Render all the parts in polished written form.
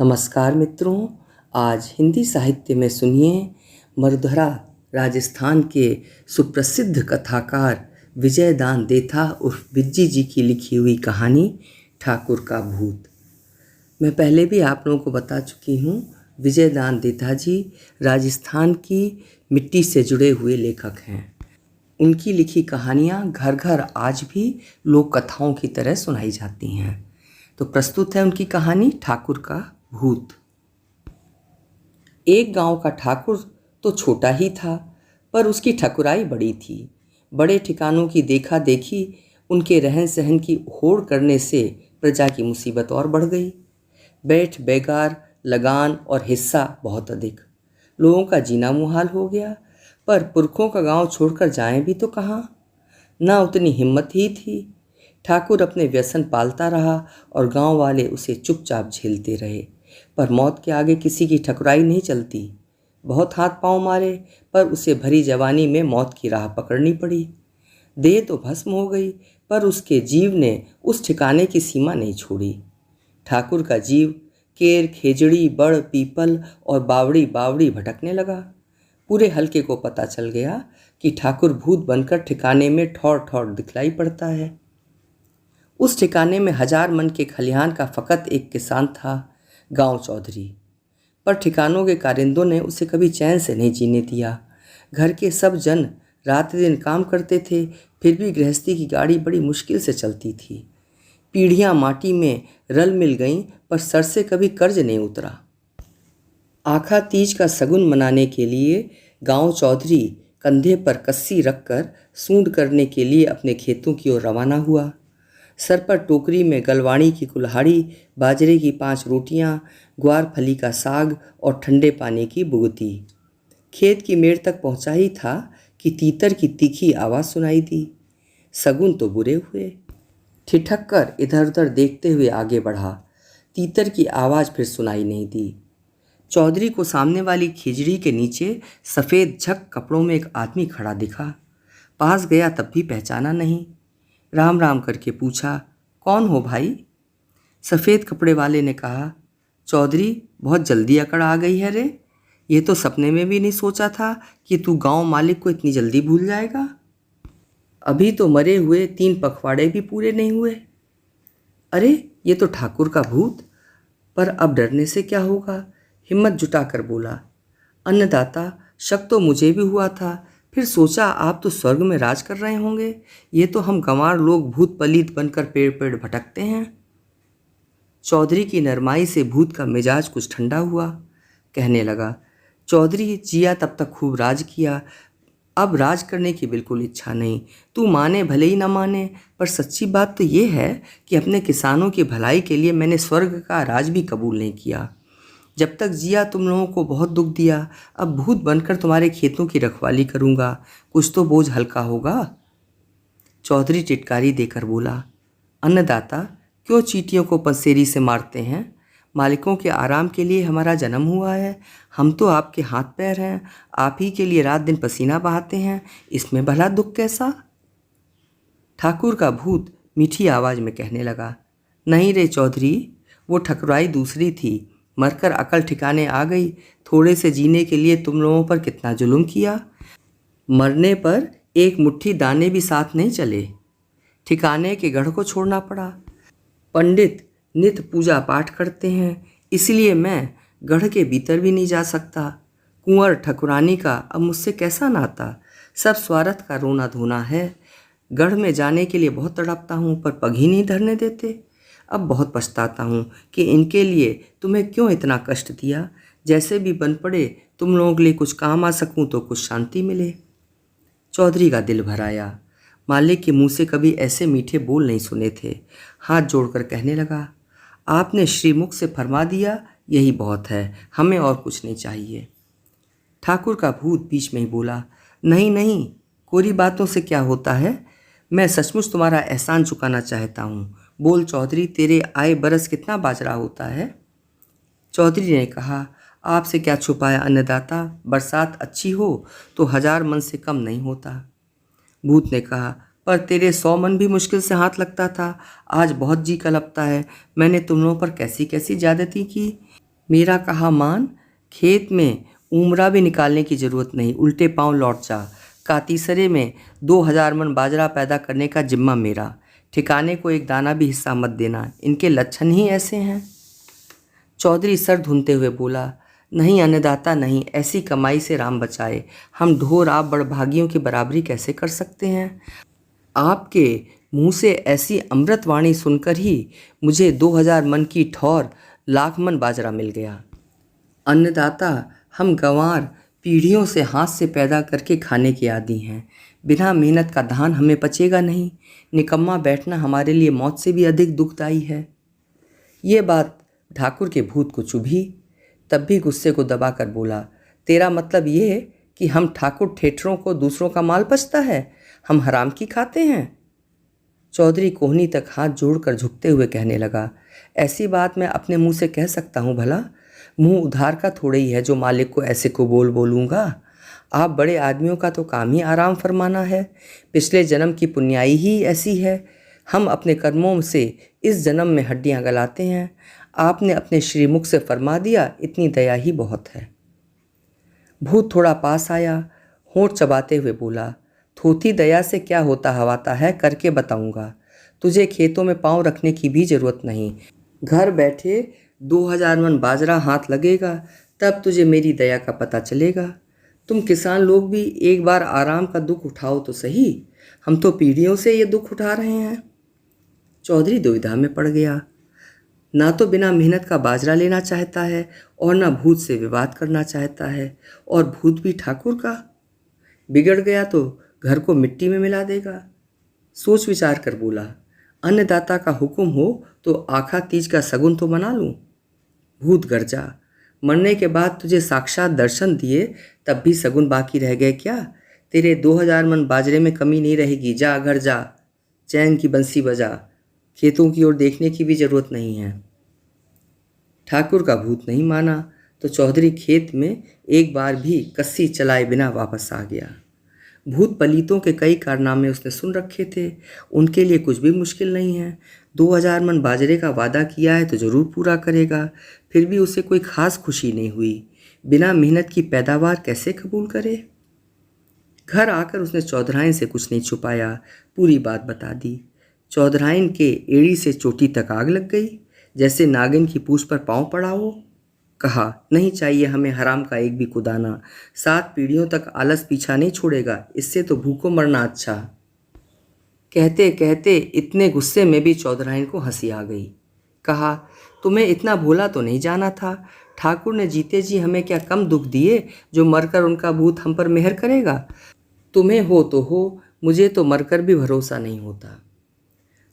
नमस्कार मित्रों। आज हिंदी साहित्य में सुनिए मरुधरा राजस्थान के सुप्रसिद्ध कथाकार विजयदान देथा उर्फ बिज्जी जी की लिखी हुई कहानी ठाकुर का भूत। मैं पहले भी आप लोगों को बता चुकी हूँ, विजयदान देथा जी राजस्थान की मिट्टी से जुड़े हुए लेखक हैं। उनकी लिखी कहानियाँ घर घर आज भी लोक कथाओं की तरह सुनाई जाती हैं। तो प्रस्तुत है उनकी कहानी ठाकुर का भूत। एक गांव का ठाकुर तो छोटा ही था, पर उसकी ठकुराई बड़ी थी। बड़े ठिकानों की देखा देखी उनके रहन सहन की होड़ करने से प्रजा की मुसीबत और बढ़ गई। बैठ बेगार, लगान और हिस्सा बहुत अधिक, लोगों का जीना मुहाल हो गया। पर पुरखों का गांव छोड़कर जाएं भी तो कहाँ, ना उतनी हिम्मत ही थी। ठाकुर अपने व्यसन पालता रहा और गांव वाले उसे चुपचाप झेलते रहे। पर मौत के आगे किसी की ठकुराई नहीं चलती। बहुत हाथ पांव मारे, पर उसे भरी जवानी में मौत की राह पकड़नी पड़ी। देह तो भस्म हो गई, पर उसके जीव ने उस ठिकाने की सीमा नहीं छोड़ी। ठाकुर का जीव केर, खेजड़ी, बड़, पीपल और बावड़ी बावड़ी भटकने लगा। पूरे हलके को पता चल गया कि ठाकुर भूत बनकर ठिकाने में ठौर ठौर दिखलाई पड़ता है। उस ठिकाने में 1000 मन के खलिहान का फकत एक किसान था, गांव चौधरी। पर ठिकानों के कारिंदों ने उसे कभी चैन से नहीं जीने दिया। घर के सब जन रात दिन काम करते थे, फिर भी गृहस्थी की गाड़ी बड़ी मुश्किल से चलती थी। पीढ़ियां माटी में रल मिल गईं, पर सर से कभी कर्ज नहीं उतरा। आखा तीज का सगुन मनाने के लिए गांव चौधरी कंधे पर कस्सी रखकर सूंड करने के लिए अपने खेतों की ओर रवाना हुआ। सर पर टोकरी में गलवाणी की कुल्हाड़ी, बाजरे की 5 रोटियां, ग्वार फली का साग और ठंडे पानी की बुगती। खेत की मेड़ तक पहुंचा ही था कि तीतर की तीखी आवाज़ सुनाई दी। सगुन तो बुरे हुए। ठिठक कर इधर उधर देखते हुए आगे बढ़ा। तीतर की आवाज़ फिर सुनाई नहीं दी। चौधरी को सामने वाली खिजड़ी के नीचे सफ़ेद झक कपड़ों में एक आदमी खड़ा दिखा। पास गया तब भी पहचाना नहीं। राम राम करके पूछा, कौन हो भाई? सफ़ेद कपड़े वाले ने कहा, चौधरी बहुत जल्दी अकड़ आ गई है रे। ये तो सपने में भी नहीं सोचा था कि तू गांव मालिक को इतनी जल्दी भूल जाएगा। अभी तो मरे हुए 3 पखवाड़े भी पूरे नहीं हुए। अरे ये तो ठाकुर का भूत। पर अब डरने से क्या होगा, हिम्मत जुटाकर बोला, अन्नदाता, शक तो मुझे भी हुआ था, फिर सोचा आप तो स्वर्ग में राज कर रहे होंगे। ये तो हम गंवार लोग भूत पलीत बनकर पेड़ पेड़ भटकते हैं। चौधरी की नरमाई से भूत का मिजाज कुछ ठंडा हुआ। कहने लगा, चौधरी जिया तब तक खूब राज किया, अब राज करने की बिल्कुल इच्छा नहीं। तू माने भले ही ना माने, पर सच्ची बात तो ये है कि अपने किसानों की भलाई के लिए मैंने स्वर्ग का राज भी कबूल नहीं किया। जब तक जिया तुम लोगों को बहुत दुख दिया, अब भूत बनकर तुम्हारे खेतों की रखवाली करूंगा, कुछ तो बोझ हल्का होगा। चौधरी टिटकारी देकर बोला, अन्नदाता, क्यों चींटियों को पसेरी से मारते हैं? मालिकों के आराम के लिए हमारा जन्म हुआ है। हम तो आपके हाथ पैर हैं, आप ही के लिए रात दिन पसीना बहाते हैं, इसमें भला दुख कैसा? ठाकुर का भूत मीठी आवाज़ में कहने लगा, नहीं रे चौधरी, वो ठकुराई दूसरी थी। मरकर अकल ठिकाने आ गई। थोड़े से जीने के लिए तुम लोगों पर कितना जुल्म किया। मरने पर एक मुट्ठी दाने भी साथ नहीं चले। ठिकाने के गढ़ को छोड़ना पड़ा। पंडित नित्य पूजा पाठ करते हैं, इसलिए मैं गढ़ के भीतर भी नहीं जा सकता। कुंवर ठकुरानी का अब मुझसे कैसा नाता, सब स्वार्थ का रोना धोना है। गढ़ में जाने के लिए बहुत तड़पता हूँ, पर पग ही नहीं धरने देते। अब बहुत पछताता हूँ कि इनके लिए तुम्हें क्यों इतना कष्ट दिया। जैसे भी बन पड़े तुम लोगों के लिए कुछ काम आ सकूँ तो कुछ शांति मिले। चौधरी का दिल भर आया। मालिक के मुंह से कभी ऐसे मीठे बोल नहीं सुने थे। हाथ जोड़कर कहने लगा, आपने श्रीमुख से फरमा दिया, यही बहुत है, हमें और कुछ नहीं चाहिए। ठाकुर का भूत बीच में ही बोला, नहीं नहीं, कोरी बातों से क्या होता है, मैं सचमुच तुम्हारा एहसान चुकाना चाहता हूँ। बोल चौधरी, तेरे आए बरस कितना बाजरा होता है? चौधरी ने कहा, आपसे क्या छुपाया अन्नदाता, बरसात अच्छी हो तो 1000 मन से कम नहीं होता। भूत ने कहा, पर तेरे 100 मन भी मुश्किल से हाथ लगता था। आज बहुत जी कलपता है, मैंने तुम लोगों पर कैसी कैसी ज्यादती की। मेरा कहा मान, खेत में उमरा भी निकालने की जरूरत नहीं, उल्टे पांव लौट जा। कातीसरे में 2000 मन बाजरा पैदा करने का जिम्मा मेरा, ठिकाने को एक दाना भी हिस्सा मत देना। इनके लक्षण ही ऐसे हैं। चौधरी सर धुनते हुए बोला, नहीं अन्नदाता नहीं, ऐसी कमाई से राम बचाए, हम ढोर आप बड़भागियों की बराबरी कैसे कर सकते हैं। आपके मुंह से ऐसी अमृतवाणी सुनकर ही मुझे 2000 मन की ठौर लाख मन बाजरा मिल गया। अन्नदाता, हम गंवार पीढ़ियों से हाथ से पैदा करके खाने के आदी हैं। बिना मेहनत का धान हमें पचेगा नहीं। निकम्मा बैठना हमारे लिए मौत से भी अधिक दुखदाई है। ये बात ठाकुर के भूत को चुभी। तब भी गुस्से को दबाकर बोला, तेरा मतलब ये है कि हम ठाकुर ठेठरों को दूसरों का माल पचता है, हम हराम की खाते हैं। चौधरी कोहनी तक हाथ जोड़कर झुकते हुए कहने लगा, ऐसी बात मैं अपने मुंह से कह सकता हूँ भला? मुंह उधार का थोड़े ही है जो मालिक को ऐसे को बोलूँगा। आप बड़े आदमियों का तो काम ही आराम फरमाना है। पिछले जन्म की पुण्याई ही ऐसी है। हम अपने कर्मों से इस जन्म में हड्डियाँ गलाते हैं। आपने अपने श्रीमुख से फरमा दिया, इतनी दया ही बहुत है। भूत थोड़ा पास आया, होंठ चबाते हुए बोला, थोथी दया से क्या होता हवाता है, करके बताऊंगा। तुझे खेतों में पाँव रखने की भी जरूरत नहीं। घर बैठे 2000 मन बाजरा हाथ लगेगा, तब तुझे मेरी दया का पता चलेगा। तुम किसान लोग भी एक बार आराम का दुख उठाओ तो सही। हम तो पीढ़ियों से ये दुख उठा रहे हैं। चौधरी दुविधा में पड़ गया। ना तो बिना मेहनत का बाजरा लेना चाहता है और ना भूत से विवाद करना चाहता है, और भूत भी ठाकुर का। बिगड़ गया तो घर को मिट्टी में मिला देगा। सोच विचार कर बोला, अन्नदाता का हुक्म हो तो आखा तीज का सगुन तो मना लूं। भूत गरजा, मरने के बाद तुझे साक्षात दर्शन दिए तब भी सगुन बाकी रह गए क्या? तेरे 2000 मन बाजरे में कमी नहीं रहेगी। जा घर जा, चैन की बंसी बजा, खेतों की ओर देखने की भी जरूरत नहीं है। ठाकुर का भूत नहीं माना तो चौधरी खेत में एक बार भी कस्सी चलाए बिना वापस आ गया। भूत पलीतों के कई कारनामे उसने सुन रखे थे, उनके लिए कुछ भी मुश्किल नहीं है। 2000 मन बाजरे का वादा किया है तो ज़रूर पूरा करेगा। फिर भी उसे कोई खास खुशी नहीं हुई। बिना मेहनत की पैदावार कैसे कबूल करे? घर आकर उसने चौधराइन से कुछ नहीं छुपाया, पूरी बात बता दी। चौधराइन के एड़ी से चोटी तक आग लग गई, जैसे नागिन की पूंछ पर पाँव पड़ा हो। कहा, नहीं चाहिए हमें हराम का एक भी कुदाना। 7 पीढ़ियों तक आलस पीछा नहीं छोड़ेगा, इससे तो भूखों मरना अच्छा। कहते कहते इतने गुस्से में भी चौधराइन को हंसी आ गई। कहा, तुम्हें इतना भोला तो नहीं जाना था। ठाकुर ने जीते जी हमें क्या कम दुख दिए जो मरकर उनका भूत हम पर मेहर करेगा? तुम्हें हो तो हो, मुझे तो मरकर भी भरोसा नहीं होता।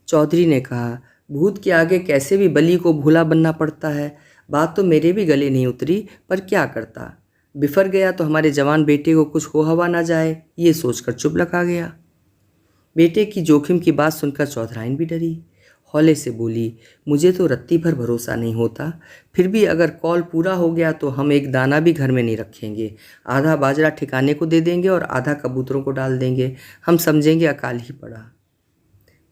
चौधरी ने कहा, भूत के आगे कैसे भी बलि को भूला बनना पड़ता है। बात तो मेरे भी गले नहीं उतरी, पर क्या करता। बिफर गया तो हमारे जवान बेटे को कुछ हो हवा ना जाए, ये सोचकर चुप लगा गया। बेटे की जोखिम की बात सुनकर चौधराइन भी डरी। हौले से बोली, मुझे तो रत्ती भर भरोसा नहीं होता। फिर भी अगर कौल पूरा हो गया तो हम एक दाना भी घर में नहीं रखेंगे। आधा बाजरा ठिकाने को दे देंगे और आधा कबूतरों को डाल देंगे। हम समझेंगे अकाल ही पड़ा।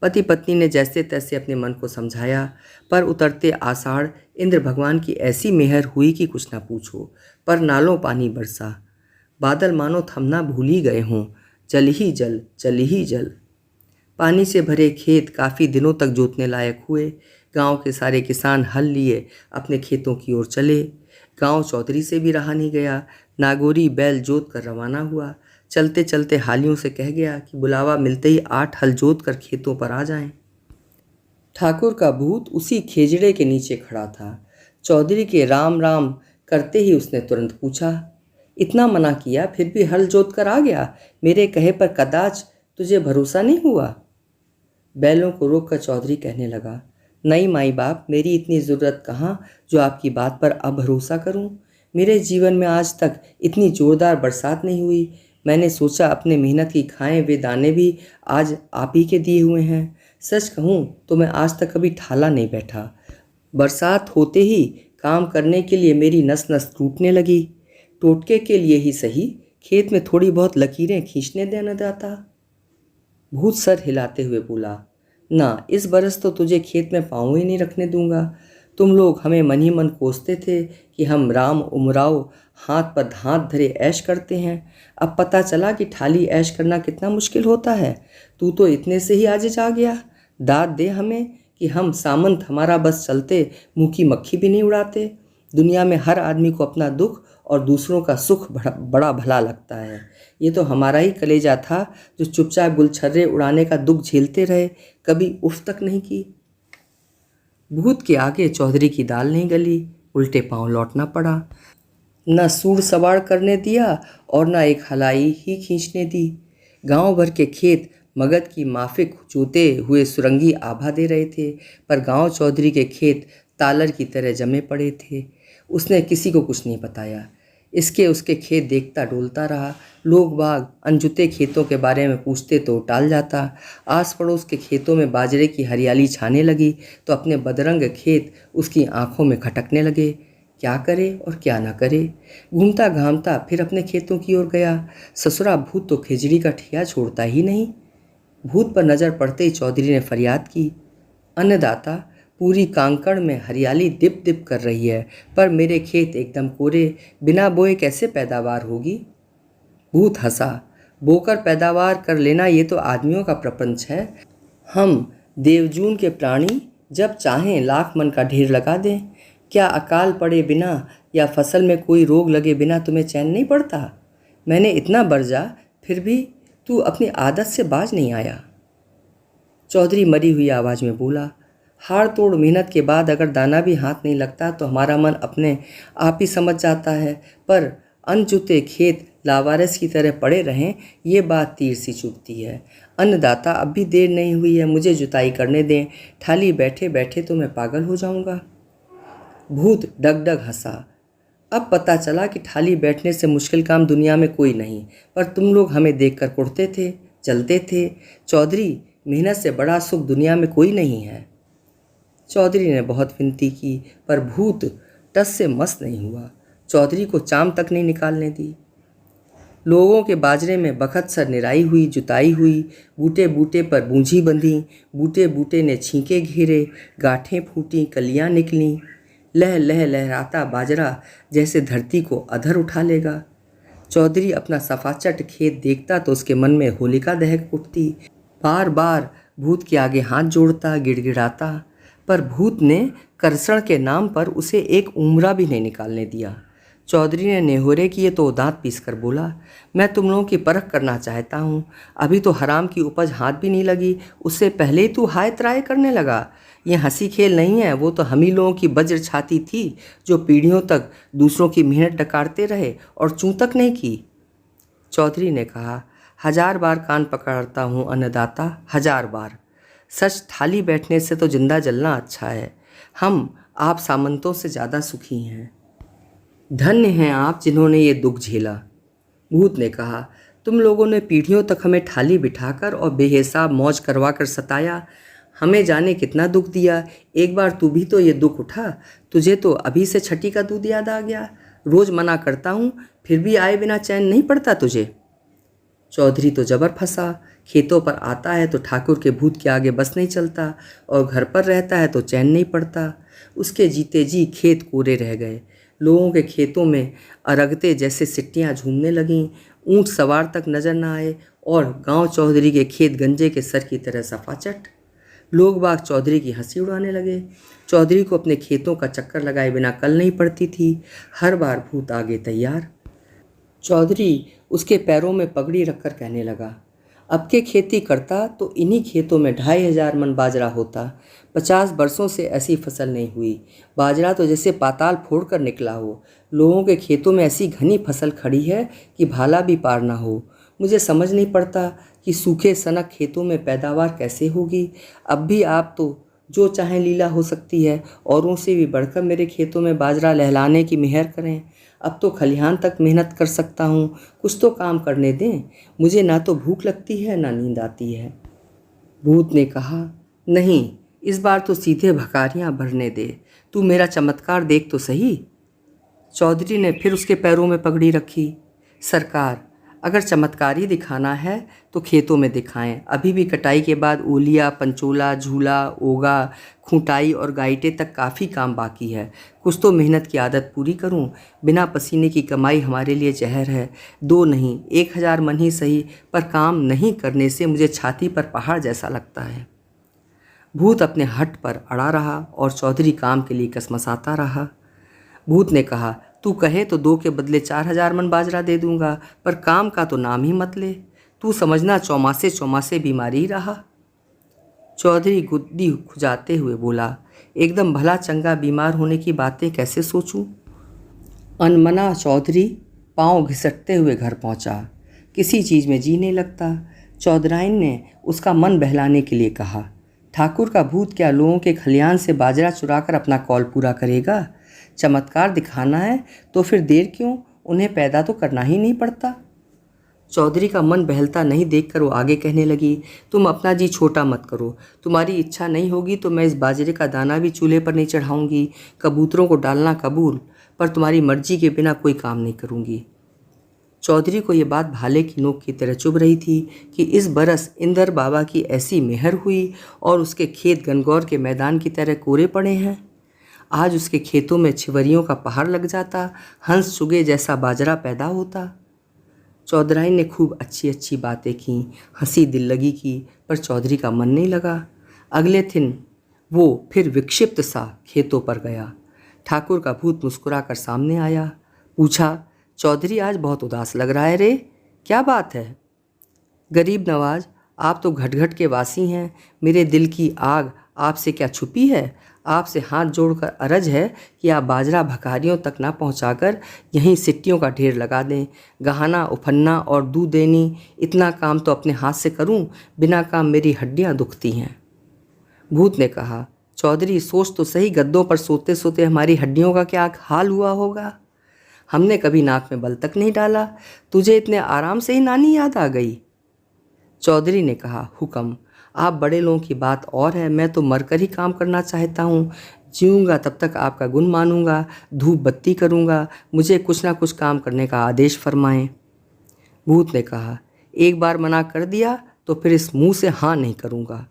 पति पत्नी ने जैसे तैसे अपने मन को समझाया, पर उतरते आषाढ़ इंद्र भगवान की ऐसी मेहर हुई कि कुछ ना पूछो। पर नालों पानी बरसा, बादल मानो थमना भूल ही गए हों। जल ही जल, जल ही जल। पानी से भरे खेत काफ़ी दिनों तक जोतने लायक हुए। गांव के सारे किसान हल लिए अपने खेतों की ओर चले। गांव चौधरी से भी रहा नहीं गया। नागोरी बैल जोत कर रवाना हुआ। चलते चलते हालियों से कह गया कि बुलावा मिलते ही 8 हल जोत कर खेतों पर आ जाएं। ठाकुर का भूत उसी खेजड़े के नीचे खड़ा था। चौधरी के राम राम करते ही उसने तुरंत पूछा, इतना मना किया फिर भी हल जोत कर आ गया? मेरे कहे पर कदाच तुझे भरोसा नहीं हुआ? बैलों को रोक कर चौधरी कहने लगा, नहीं माई बाप, मेरी इतनी ज़रूरत कहाँ जो आपकी बात पर अब भरोसा करूँ। मेरे जीवन में आज तक इतनी ज़ोरदार बरसात नहीं हुई। मैंने सोचा अपने मेहनत की खाएं वे दाने भी आज आप ही के दिए हुए हैं। सच कहूँ तो मैं आज तक कभी ठाला नहीं बैठा। बरसात होते ही काम करने के लिए मेरी नस नस टूटने लगी। टोटके के लिए ही सही, खेत में थोड़ी बहुत लकीरें खींचने देना जाता। भूत सर हिलाते हुए बोला, ना, इस बरस तो तुझे खेत में पाँव ही नहीं रखने दूंगा। तुम लोग हमें मन ही मन कोसते थे कि हम राम उमराव हाथ पर हाथ धरे ऐश करते हैं। अब पता चला कि ठाली ऐश करना कितना मुश्किल होता है। तू तो इतने से ही आजिज आ गया। दाद दे हमें कि हम सामंत हमारा बस चलते मुँह की मक्खी भी नहीं उड़ाते। दुनिया में हर आदमी को अपना दुख और दूसरों का सुख बड़ा भला लगता है। ये तो हमारा ही कलेजा था जो चुपचाप गुलछर्रे उड़ाने का दुख झेलते रहे, कभी उफ तक नहीं की। भूत के आगे चौधरी की दाल नहीं गली, उल्टे पांव लौटना पड़ा। न सूर सवार करने दिया और न एक हलाई ही खींचने दी। गांव भर के खेत मगध की माफिक चूते हुए सुरंगी आभा दे रहे थे, पर गांव चौधरी के खेत तालर की तरह जमे पड़े थे। उसने किसी को कुछ नहीं बताया। इसके उसके खेत देखता डोलता रहा। लोग बाग अनजुते खेतों के बारे में पूछते तो टाल जाता। आस पड़ोस के खेतों में बाजरे की हरियाली छाने लगी तो अपने बदरंग खेत उसकी आंखों में खटकने लगे। क्या करे और क्या ना करे। घूमता घामता फिर अपने खेतों की ओर गया। ससुरा भूत तो खिचड़ी का ठिया छोड़ता ही नहीं। भूत पर नज़र पड़ते ही चौधरी ने फरियाद की, अन्नदाता, पूरी कांकड़ में हरियाली दिप दिप कर रही है, पर मेरे खेत एकदम कोरे, बिना बोए कैसे पैदावार होगी। भूत हंसा। बोकर पैदावार कर लेना ये तो आदमियों का प्रपंच है। हम देवजून के प्राणी जब चाहें लाख मन का ढेर लगा दें। क्या अकाल पड़े बिना या फसल में कोई रोग लगे बिना तुम्हें चैन नहीं पड़ता। मैंने इतना बरजा फिर भी तू अपनी आदत से बाज नहीं आया। चौधरी मरी हुई आवाज़ में बोला, हाड़ तोड़ मेहनत के बाद अगर दाना भी हाथ नहीं लगता तो हमारा मन अपने आप ही समझ जाता है, पर अनजुते खेत लावारिस की तरह पड़े रहें, ये बात तीर सी चुभती है। अन्नदाता, अब भी देर नहीं हुई है, मुझे जुताई करने दें। ठाली बैठे बैठे तो मैं पागल हो जाऊंगा। भूत डगडग हंसा। अब पता चला कि ठाली बैठने से मुश्किल काम दुनिया में कोई नहीं, पर तुम लोग हमें देखकर कुढ़ते थे, जलते थे। चौधरी, मेहनत से बड़ा सुख दुनिया में कोई नहीं है। चौधरी ने बहुत विनती की, पर भूत टस से मस नहीं हुआ। चौधरी को चाम तक नहीं निकालने दी। लोगों के बाजरे में बखत सर निराई हुई, जुताई हुई, बूटे बूटे पर बूंझी बंधी, बूटे बूटे ने छींके घेरे, गांठें फूटी, कलियां निकलीं। लह लह लहराता बाजरा जैसे धरती को अधर उठा लेगा। चौधरी अपना सफाचट खेत देखता तो उसके मन में होलिका दहक उठती। बार बार भूत के आगे हाथ जोड़ता, गिड़गिड़ाता, पर भूत ने करसण के नाम पर उसे एक उम्रा भी नहीं निकालने दिया। चौधरी ने नेहोरे किए तो दांत पीसकर बोला, मैं तुम लोगों की परख करना चाहता हूँ। अभी तो हराम की उपज हाथ भी नहीं लगी, उससे पहले ही तू हाय त्राय करने लगा। ये हंसी खेल नहीं है, वो तो हम ही लोगों की वज्र छाती थी जो पीढ़ियों तक दूसरों की मेहनत डकारते रहे और चूं तक नहीं की। चौधरी ने कहा, 1000 बार कान पकड़ता हूँ अन्नदाता, 1000 बार। सच थाली बैठने से तो जिंदा जलना अच्छा है। हम आप सामंतों से ज़्यादा सुखी हैं। धन्य हैं आप जिन्होंने ये दुख झेला। भूत ने कहा, तुम लोगों ने पीढ़ियों तक हमें ठाली बिठाकर और बेहिसाब मौज करवा कर सताया। हमें जाने कितना दुख दिया। एक बार तू भी तो ये दुख उठा। तुझे तो अभी से छठी का दूध याद आ गया। रोज़ मना करता हूँ, फिर भी आए बिना चैन नहीं पड़ता तुझे। चौधरी तो जबर फंसा। खेतों पर आता है तो ठाकुर के भूत के आगे बस नहीं चलता, और घर पर रहता है तो चैन नहीं पड़ता। उसके जीते जी खेत कोरे रह गए। लोगों के खेतों में अरगते जैसे सिट्टियाँ झूमने लगीं। ऊंट सवार तक नजर न आए, और गांव चौधरी के खेत गंजे के सर की तरह सफाचट। लोग बाग चौधरी की हंसी उड़ाने लगे। चौधरी को अपने खेतों का चक्कर लगाए बिना कल नहीं पड़ती थी। हर बार भूत आगे तैयार। चौधरी उसके पैरों में पगड़ी रखकर कहने लगा, अब के खेती करता तो इन्हीं खेतों में 2500 मन बाजरा होता। 50 वर्षों से ऐसी फसल नहीं हुई। बाजरा तो जैसे पाताल फोड़ कर निकला हो। लोगों के खेतों में ऐसी घनी फसल खड़ी है कि भाला भी पार ना हो। मुझे समझ नहीं पड़ता कि सूखे सनक खेतों में पैदावार कैसे होगी। अब भी आप तो जो चाहें लीला हो सकती है। औरों से भी बढ़कर मेरे खेतों में बाजरा लहलाने की मेहर करें। अब तो खलिहान तक मेहनत कर सकता हूँ। कुछ तो काम करने दें। मुझे ना तो भूख लगती है ना नींद आती है। भूत ने कहा, नहीं, इस बार तो सीधे भकारियाँ भरने दे। तू मेरा चमत्कार देख तो सही। चौधरी ने फिर उसके पैरों में पगड़ी रखी। सरकार, अगर चमत्कार ही दिखाना है तो खेतों में दिखाएं। अभी भी कटाई के बाद ओलिया, पंचोला, झूला, ओगा, खूंटाई और गाइटे तक काफ़ी काम बाकी है। कुछ तो मेहनत की आदत पूरी करूं। बिना पसीने की कमाई हमारे लिए जहर है। 2 नहीं 1000 मन ही सही, पर काम नहीं करने से मुझे छाती पर पहाड़ जैसा लगता है। भूत अपने हट पर अड़ा रहा और चौधरी काम के लिए कसमसाता रहा। भूत ने कहा, तू कहे तो 2 के बदले 4000 मन बाजरा दे दूंगा, पर काम का तो नाम ही मत ले। तू समझना चौमासे चौमासे बीमारी ही रहा। चौधरी गुद्दी खुजाते हुए बोला, एकदम भला चंगा बीमार होने की बातें कैसे सोचूं। अनमना चौधरी पांव घिसटते हुए घर पहुंचा। किसी चीज़ में जी नहीं लगता। चौधराइन ने उसका मन बहलाने के लिए कहा, ठाकुर का भूत क्या लोगों के खलियान से बाजरा चुराकर अपना कौल पूरा करेगा। चमत्कार दिखाना है तो फिर देर क्यों, उन्हें पैदा तो करना ही नहीं पड़ता। चौधरी का मन बहलता नहीं देखकर वो आगे कहने लगी, तुम अपना जी छोटा मत करो। तुम्हारी इच्छा नहीं होगी तो मैं इस बाजरे का दाना भी चूल्हे पर नहीं चढ़ाऊंगी। कबूतरों को डालना कबूल, पर तुम्हारी मर्जी के बिना कोई काम नहीं करूंगी। चौधरी को ये बात भाले की नोक की तरह चुभ रही थी कि इस बरस इंदर बाबा की ऐसी मेहर हुई और उसके खेत गनगौर के मैदान की तरह कोरे पड़े हैं। आज उसके खेतों में छिवरियों का पहाड़ लग जाता, हंस चुगे जैसा बाजरा पैदा होता। चौधराइन ने खूब अच्छी अच्छी बातें की, हंसी दिल लगी की, पर चौधरी का मन नहीं लगा। अगले दिन वो फिर विक्षिप्त सा खेतों पर गया। ठाकुर का भूत मुस्कुरा कर सामने आया। पूछा, चौधरी आज बहुत उदास लग रहा है रे, क्या बात है। गरीब नवाज, आप तो घट-घट के वासी हैं। मेरे दिल की आग आपसे क्या छुपी है। आपसे हाथ जोड़कर अर्ज है कि आप बाजरा भखारियों तक ना पहुंचाकर यहीं सिट्टियों का ढेर लगा दें। गहाना, उफन्ना और दूध देनी, इतना काम तो अपने हाथ से करूं, बिना काम मेरी हड्डियां दुखती हैं। भूत ने कहा, चौधरी सोच तो सही, गद्दों पर सोते सोते हमारी हड्डियों का क्या हाल हुआ होगा। हमने कभी नाक में बल तक नहीं डाला, तुझे इतने आराम से ही नानी याद आ गई। चौधरी ने कहा, हुक्म, आप बड़े लोगों की बात और है, मैं तो मरकर ही काम करना चाहता हूँ। जीऊँगा तब तक आपका गुण मानूंगा, धूप बत्ती करूँगा, मुझे कुछ ना कुछ काम करने का आदेश फरमाएं। भूत ने कहा, एक बार मना कर दिया तो फिर इस मुंह से हाँ नहीं करूँगा,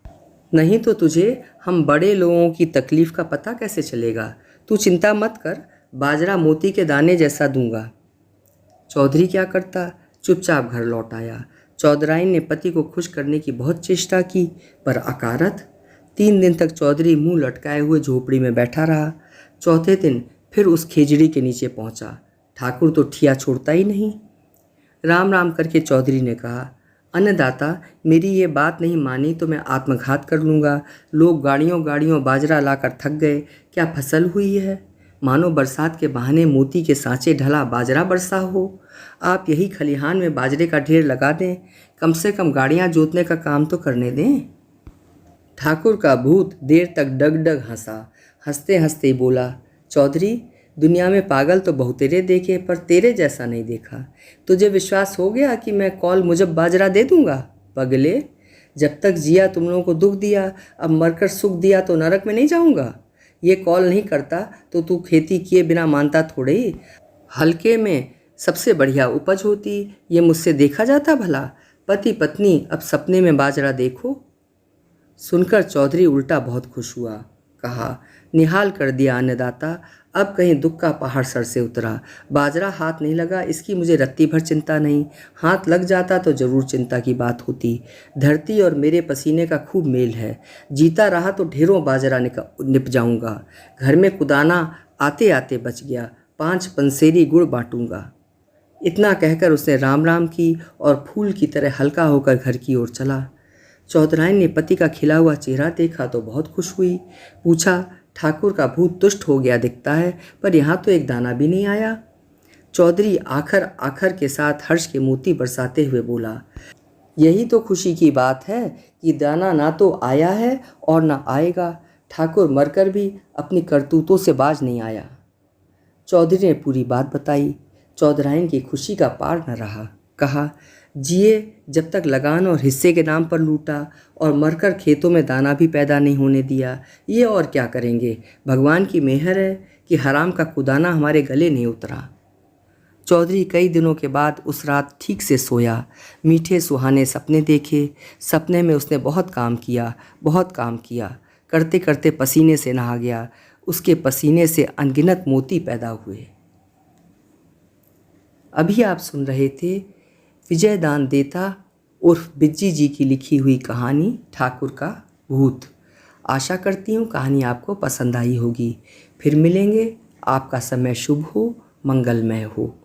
नहीं तो तुझे हम बड़े लोगों की तकलीफ़ का पता कैसे चलेगा। तू चिंता मत कर, बाजरा मोती के दाने जैसा दूंगा। चौधरी क्या करता, चुपचाप घर लौट आया। चौधराइन ने पति को खुश करने की बहुत चेष्टा की, पर अकारत। 3 दिन तक चौधरी मुंह लटकाए हुए झोपड़ी में बैठा रहा। चौथे दिन फिर उस खेजड़ी के नीचे पहुंचा। ठाकुर तो ठिया छोड़ता ही नहीं। राम राम करके चौधरी ने कहा, अन्नदाता, मेरी ये बात नहीं मानी तो मैं आत्मघात कर लूँगा। लोग गाड़ियों गाड़ियों बाजरा लाकर थक गए, क्या फसल हुई है। मानो बरसात के बहाने मोती के सांचे ढला बाजरा बरसा हो। आप यही खलिहान में बाजरे का ढेर लगा दें, कम से कम गाड़ियां जोतने का काम तो करने दें। ठाकुर का भूत देर तक डग हंसा। हंसते हंसते बोला, चौधरी, दुनिया में पागल तो बहुतेरे देखे, पर तेरे जैसा नहीं देखा। तुझे विश्वास हो गया कि मैं कौल मुजब बाजरा दे दूंगा। पगले, जब तक जिया तुम लोगों को दुख दिया, अब मरकर सुख दिया तो नरक में नहीं जाऊंगा। ये कॉल नहीं करता तो तू खेती किए बिना मानता थोड़े ही। हल्के में सबसे बढ़िया उपज होती, ये मुझसे देखा जाता भला। पति पत्नी अब सपने में बाजरा देखो। सुनकर चौधरी उल्टा बहुत खुश हुआ। कहा, निहाल कर दिया अन्नदाता, अब कहीं दुख का पहाड़ सर से उतरा। बाजरा हाथ नहीं लगा इसकी मुझे रत्ती भर चिंता नहीं, हाथ लग जाता तो जरूर चिंता की बात होती। धरती और मेरे पसीने का खूब मेल है, जीता रहा तो ढेरों बाजरा निप जाऊंगा। घर में कुदाना आते आते बच गया, 5 पंसेरी गुड़ बांटूंगा। इतना कहकर उसने राम राम की और फूल की तरह हल्का होकर घर की ओर चला। चौधराइन ने पति का खिला हुआ चेहरा देखा तो बहुत खुश हुई। पूछा, ठाकुर का भूत तुष्ट हो गया दिखता है, पर यहाँ तो एक दाना भी नहीं आया। चौधरी आखर आखर के साथ हर्ष के मोती बरसाते हुए बोला, यही तो खुशी की बात है कि दाना ना तो आया है और ना आएगा। ठाकुर मरकर भी अपनी करतूतों से बाज नहीं आया। चौधरी ने पूरी बात बताई। चौधराइन की खुशी का पार न रहा। कहा, जिए जब तक लगान और हिस्से के नाम पर लूटा और मरकर खेतों में दाना भी पैदा नहीं होने दिया, ये और क्या करेंगे। भगवान की मेहर है कि हराम का कुदाना हमारे गले नहीं उतरा। चौधरी कई दिनों के बाद उस रात ठीक से सोया। मीठे सुहाने सपने देखे। सपने में उसने बहुत काम किया, बहुत काम किया। करते करते पसीने से नहा गया। उसके पसीने से अनगिनत मोती पैदा हुए। अभी आप सुन रहे थे विजयदान देता उर्फ बिज्जी जी की लिखी हुई कहानी ठाकुर का भूत। आशा करती हूँ कहानी आपको पसंद आई होगी। फिर मिलेंगे। आपका समय शुभ हो, मंगलमय हो।